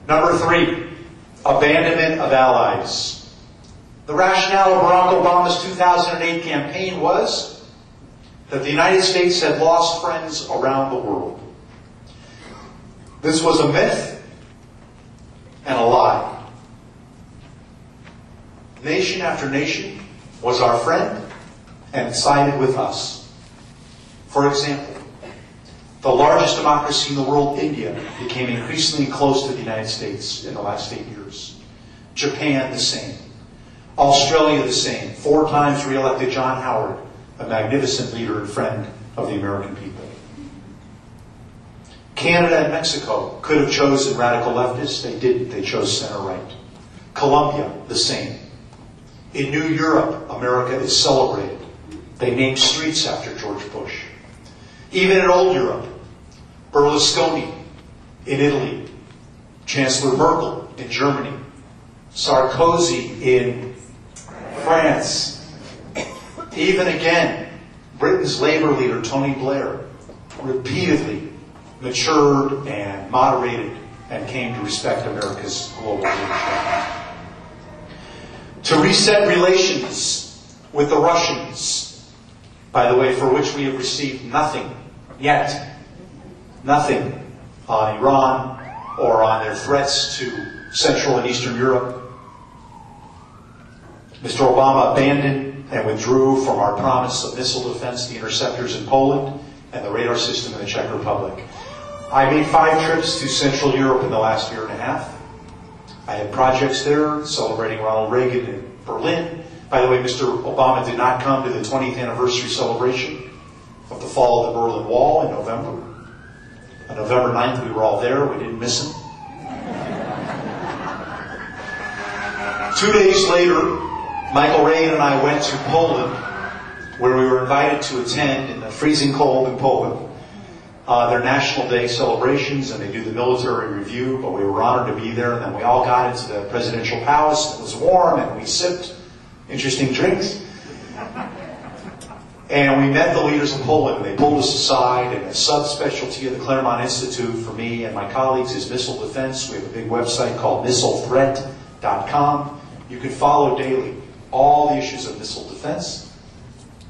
Number 3, abandonment of allies. The rationale of Barack Obama's 2008 campaign was that the United States had lost friends around the world. This was a myth and a lie. Nation after nation was our friend and sided with us. For example, the largest democracy in the world, India, became increasingly close to the United States in the last 8 years. Japan, the same. Australia, the same. 4 times re-elected John Howard, a magnificent leader and friend of the American people. Canada and Mexico could have chosen radical leftists. They didn't. They chose center-right. Colombia, the same. In New Europe, America is celebrated. They named streets after George Bush. Even in old Europe, Berlusconi in Italy, Chancellor Merkel in Germany, Sarkozy in France. Even again, Britain's Labour leader, Tony Blair, repeatedly matured and moderated and came to respect America's global leadership. To reset relations with the Russians, by the way, for which we have received nothing yet. Nothing on Iran or on their threats to Central and Eastern Europe. Mr. Obama abandoned and withdrew from our promise of missile defense, the interceptors in Poland, and the radar system in the Czech Republic. I made 5 trips to Central Europe in the last year and a half. I had projects there celebrating Ronald Reagan in Berlin. By the way, Mr. Obama did not come to the 20th anniversary celebration of the fall of the Berlin Wall in November. On November 9th, we were all there. We didn't miss him. 2 days later, Michael Reagan and I went to Poland, where we were invited to attend in the freezing cold in Poland their National Day celebrations, and they do the military review, but we were honored to be there. And then we all got into the presidential palace. It was warm, and we sipped interesting drinks. And we met the leaders of Poland. They pulled us aside, and a subspecialty of the Claremont Institute for me and my colleagues is missile defense. We have a big website called missilethreat.com. You can follow daily all the issues of missile defense.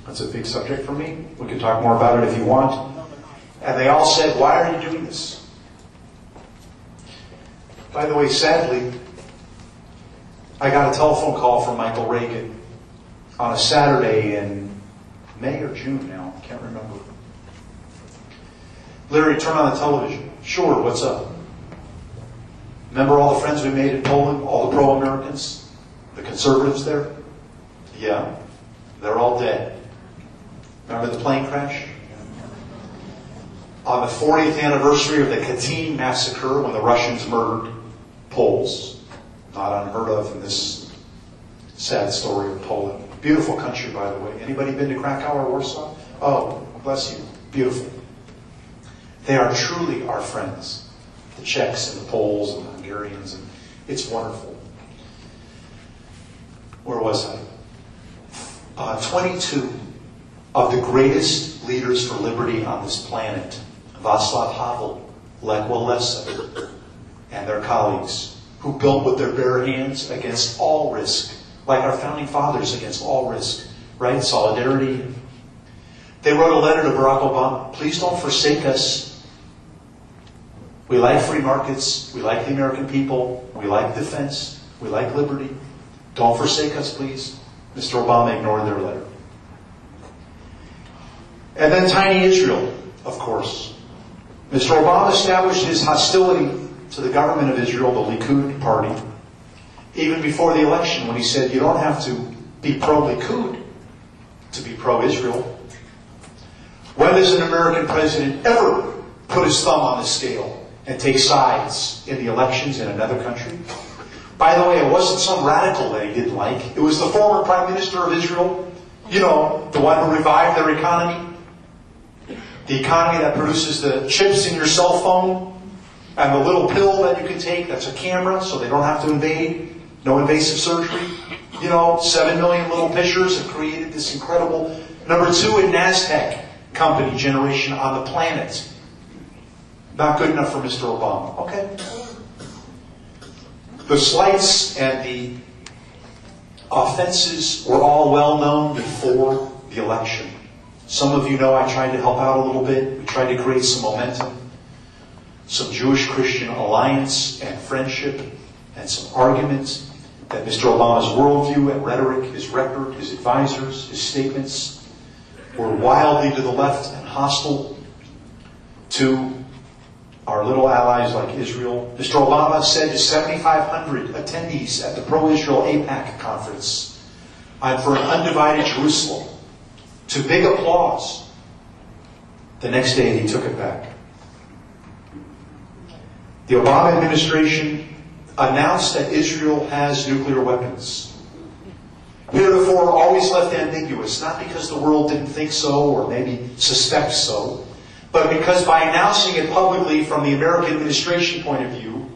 That's a big subject for me. We can talk more about it if you want. And they all said, "Why are you doing this?" By the way, sadly, I got a telephone call from Michael Reagan on a Saturday in May or June now, I can't remember. Larry, turn on the television. Sure, what's up? Remember all the friends we made in Poland, all the pro-Americans, the conservatives there? Yeah, they're all dead. Remember the plane crash? On the 40th anniversary of the Katyn massacre, when the Russians murdered Poles, not unheard of in this sad story of Poland. Beautiful country, by the way. Anybody been to Krakow or Warsaw? Oh, bless you. Beautiful. They are truly our friends. The Czechs and the Poles and the Hungarians. And it's wonderful. Where was I? 22 of the greatest leaders for liberty on this planet, Václav Havel, Lech Walesa, and their colleagues, who built with their bare hands against all risk, like our founding fathers against all risk, right? Solidarity. They wrote a letter to Barack Obama. Please don't forsake us. We like free markets. We like the American people. We like defense. We like liberty. Don't forsake us, please. Mr. Obama ignored their letter. And then tiny Israel, of course. Mr. Obama established his hostility to the government of Israel, the Likud party, even before the election, when he said you don't have to be pro-Likud to be pro-Israel. When does an American president ever put his thumb on the scale and take sides in the elections in another country? By the way, it wasn't some radical that he didn't like. It was the former Prime Minister of Israel, you know, the one who revived their economy. The economy that produces the chips in your cell phone and the little pill that you can take that's a camera so they don't have to invade. No invasive surgery. You know, 7 million little pictures have created this incredible number 2 in NASDAQ company generation on the planet. Not good enough for Mr. Obama. Okay. The slights and the offenses were all well known before the election. Some of you know I tried to help out a little bit. We tried to create some momentum, some Jewish-Christian alliance and friendship, and some arguments that Mr. Obama's worldview and rhetoric, his record, his advisors, his statements were wildly to the left and hostile to our little allies like Israel. Mr. Obama said to 7,500 attendees at the pro-Israel AIPAC conference, "I'm for an undivided Jerusalem," to big applause. The next day he took it back. The Obama administration announced that Israel has nuclear weapons. Heretofore always left ambiguous, not because the world didn't think so or maybe suspect so, but because by announcing it publicly from the American administration point of view,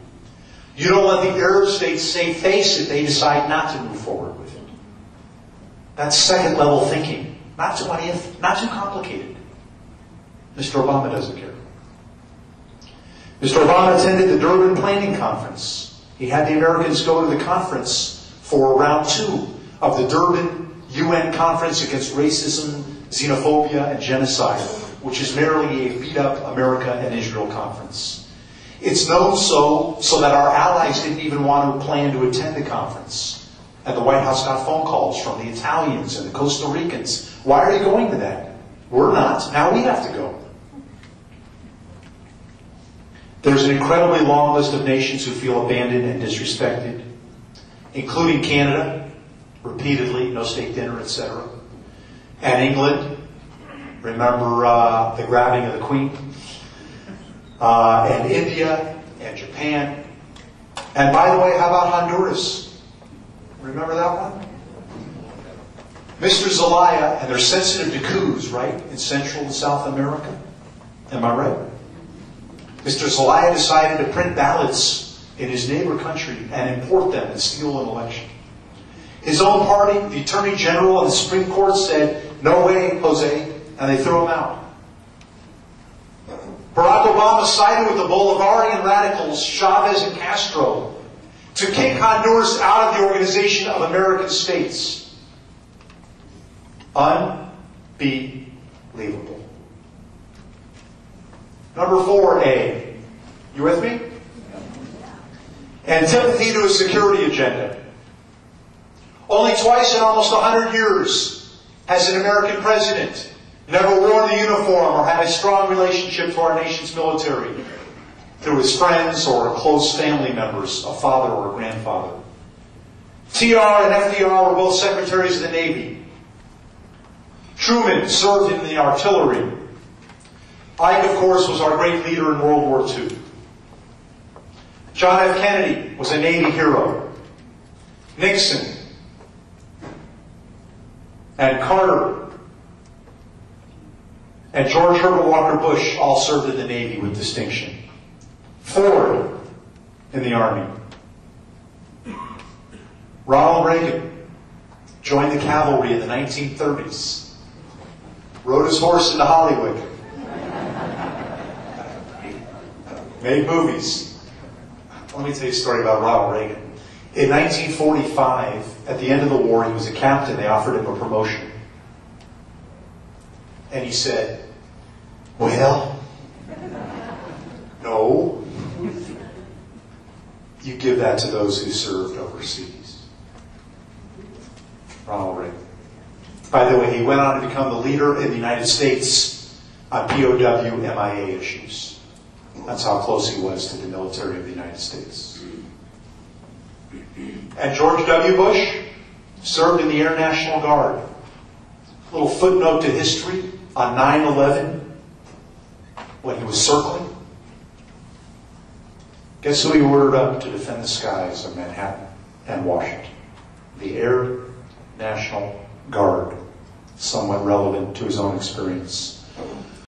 you don't let the Arab states say face it, they decide not to move forward with it. That's second level thinking. Not too complicated. Mr. Obama doesn't care. Mr. Obama attended the Durban Planning Conference. He had the Americans go to the conference for round 2 of the Durban UN Conference Against Racism, Xenophobia, and Genocide, which is merely a beat-up America and Israel conference. It's known so that our allies didn't even want to plan to attend the conference. And the White House got phone calls from the Italians and the Costa Ricans. Why are you going to that? We're not. Now we have to go. There's an incredibly long list of nations who feel abandoned and disrespected, including Canada, repeatedly, no steak dinner, etc. And England, remember the grabbing of the Queen, and India, and Japan. And by the way, how about Honduras? Remember that one? Mr. Zelaya, and they're sensitive to coups, right, in Central and South America? Am I right? Mr. Zelaya decided to print ballots in his neighbor country and import them and steal an election. His own party, the Attorney General and the Supreme Court said, "No way, Jose," and they threw him out. Barack Obama sided with the Bolivarian radicals, Chavez and Castro, to kick Honduras out of the Organization of American States. Unbelievable. Number 4A. You with me? Antipathy to a security agenda. Only twice in almost 100 years has an American president never worn the uniform or had a strong relationship to our nation's military through his friends or close family members, a father or a grandfather. TR and FDR were both secretaries of the Navy. Truman served in the artillery. Ike, of course, was our great leader in World War II. John F. Kennedy was a Navy hero. Nixon and Carter and George Herbert Walker Bush all served in the Navy with distinction. Ford in the Army. Ronald Reagan joined the cavalry in the 1930s. Rode his horse into Hollywood. Made movies. Let me tell you a story about Ronald Reagan. In 1945, at the end of the war, he was a captain. They offered him a promotion. And he said, "Well, no. You give that to those who served overseas." Ronald Reagan. By the way, he went on to become the leader in the United States on POW MIA issues. That's how close he was to the military of the United States. And George W. Bush served in the Air National Guard. A little footnote to history on 9/11, when he was circling. Guess who he ordered up to defend the skies of Manhattan and Washington? The Air National Guard. Somewhat relevant to his own experience.